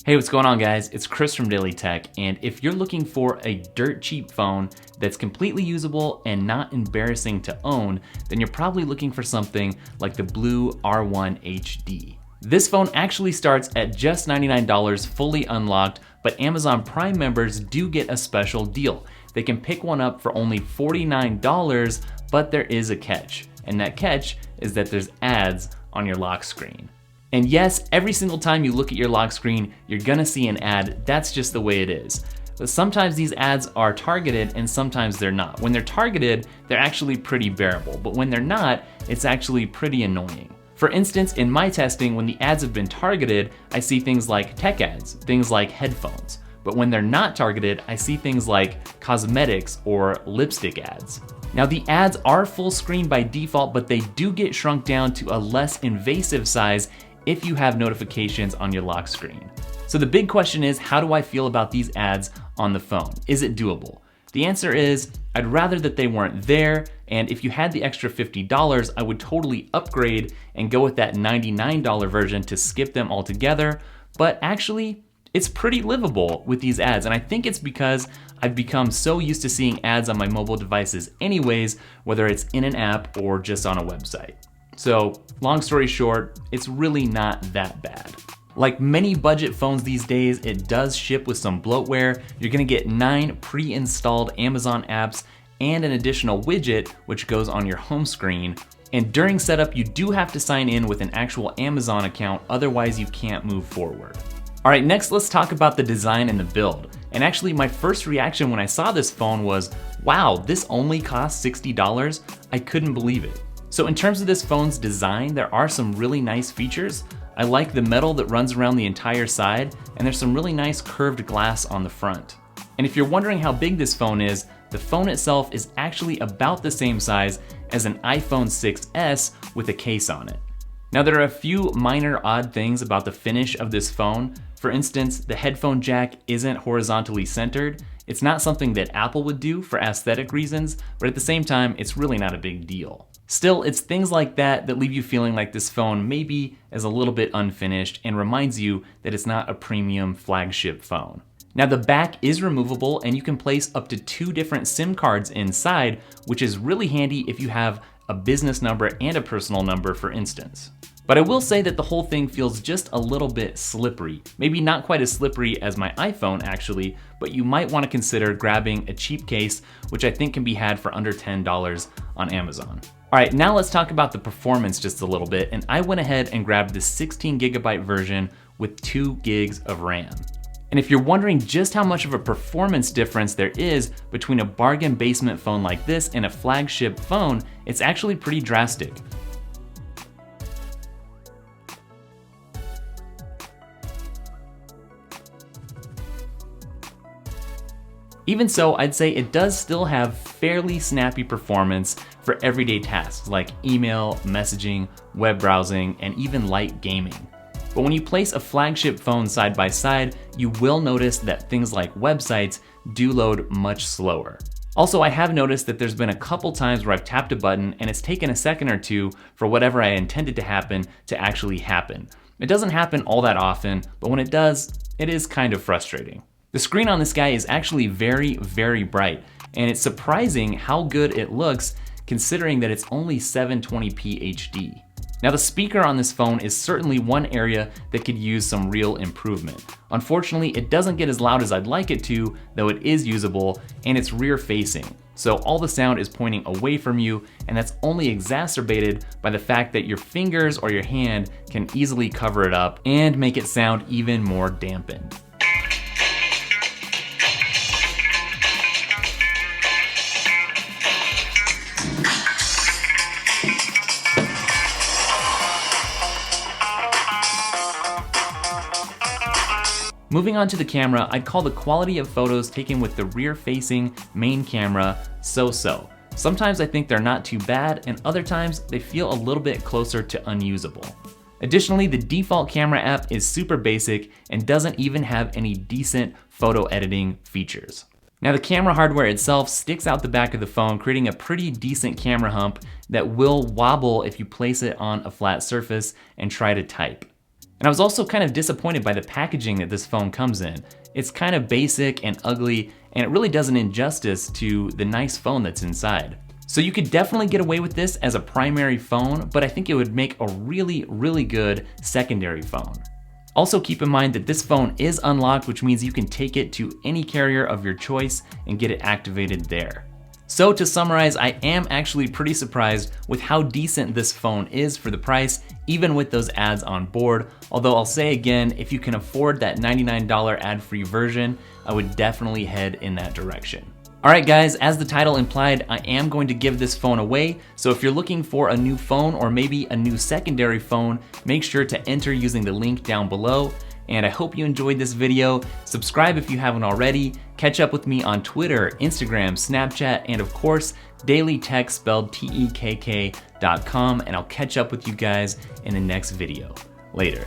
Hey, what's going on guys? It's Chris from Daily Tech, and if you're looking for a dirt cheap phone that's completely usable and not embarrassing to own, then you're probably looking for something like the Blue R1 HD. This phone actually starts at just $99 fully unlocked, but Amazon Prime members do get a special deal. They can pick one up for only $49, but there is a catch, and that catch is that there's ads on your lock screen. And yes, every single time you look at your lock screen, you're gonna see an ad. That's just the way it is. But sometimes these ads are targeted and sometimes they're not. When they're targeted, they're actually pretty bearable, but when they're not, it's actually pretty annoying. For instance, in my testing, when the ads have been targeted, I see things like tech ads, things like headphones. But when they're not targeted, I see things like cosmetics or lipstick ads. Now the ads are full screen by default, but they do get shrunk down to a less invasive size if you have notifications on your lock screen. So the big question is, how do I feel about these ads on the phone? Is it doable? The answer is, I'd rather that they weren't there, and if you had the extra $50, I would totally upgrade and go with that $99 version to skip them altogether, but actually, it's pretty livable with these ads, and I think it's because I've become so used to seeing ads on my mobile devices anyways, whether it's in an app or just on a website. So, long story short, it's really not that bad. Like many budget phones these days, it does ship with some bloatware. You're gonna get 9 pre-installed Amazon apps and an additional widget which goes on your home screen. And during setup, you do have to sign in with an actual Amazon account, otherwise you can't move forward. All right, next let's talk about the design and the build. And actually my first reaction when I saw this phone was, wow, this only costs $60? I couldn't believe it. So in terms of this phone's design, there are some really nice features. I like the metal that runs around the entire side, and there's some really nice curved glass on the front. And if you're wondering how big this phone is, the phone itself is actually about the same size as an iPhone 6s with a case on it. Now there are a few minor odd things about the finish of this phone. For instance, the headphone jack isn't horizontally centered. It's not something that Apple would do for aesthetic reasons, but at the same time, it's really not a big deal. Still, it's things like that that leave you feeling like this phone maybe is a little bit unfinished and reminds you that it's not a premium flagship phone. Now the back is removable and you can place up to 2 different SIM cards inside, which is really handy if you have a business number and a personal number, for instance. But I will say that the whole thing feels just a little bit slippery. Maybe not quite as slippery as my iPhone actually, but you might want to consider grabbing a cheap case, which I think can be had for under $10 on Amazon. All right, now let's talk about the performance just a little bit, and I went ahead and grabbed the 16GB version with 2 gigs of RAM. And if you're wondering just how much of a performance difference there is between a bargain basement phone like this and a flagship phone, it's actually pretty drastic. Even so, I'd say it does still have fairly snappy performance for everyday tasks like email, messaging, web browsing, and even light gaming. But when you place a flagship phone side by side, you will notice that things like websites do load much slower. Also, I have noticed that there's been a couple times where I've tapped a button and it's taken a second or two for whatever I intended to happen to actually happen. It doesn't happen all that often, but when it does, it is kind of frustrating. The screen on this guy is actually very, very bright, and it's surprising how good it looks considering that it's only 720p HD. Now the speaker on this phone is certainly one area that could use some real improvement. Unfortunately, it doesn't get as loud as I'd like it to, though it is usable, and it's rear facing. So all the sound is pointing away from you, and that's only exacerbated by the fact that your fingers or your hand can easily cover it up and make it sound even more dampened. Moving on to the camera, I'd call the quality of photos taken with the rear-facing main camera so-so. Sometimes I think they're not too bad, and other times they feel a little bit closer to unusable. Additionally, the default camera app is super basic and doesn't even have any decent photo editing features. Now the camera hardware itself sticks out the back of the phone, creating a pretty decent camera hump that will wobble if you place it on a flat surface and try to type. And I was also kind of disappointed by the packaging that this phone comes in. It's kind of basic and ugly, and it really does an injustice to the nice phone that's inside. So you could definitely get away with this as a primary phone, but I think it would make a really, really good secondary phone. Also keep in mind that this phone is unlocked, which means you can take it to any carrier of your choice and get it activated there. So to summarize, I am actually pretty surprised with how decent this phone is for the price, even with those ads on board. Although I'll say again, if you can afford that $99 ad-free version, I would definitely head in that direction. All right guys, as the title implied, I am going to give this phone away. So if you're looking for a new phone or maybe a new secondary phone, make sure to enter using the link down below. And I hope you enjoyed this video. Subscribe if you haven't already. Catch up with me on Twitter, Instagram, Snapchat, and of course, dailytech spelled tekk.com. And I'll catch up with you guys in the next video. Later.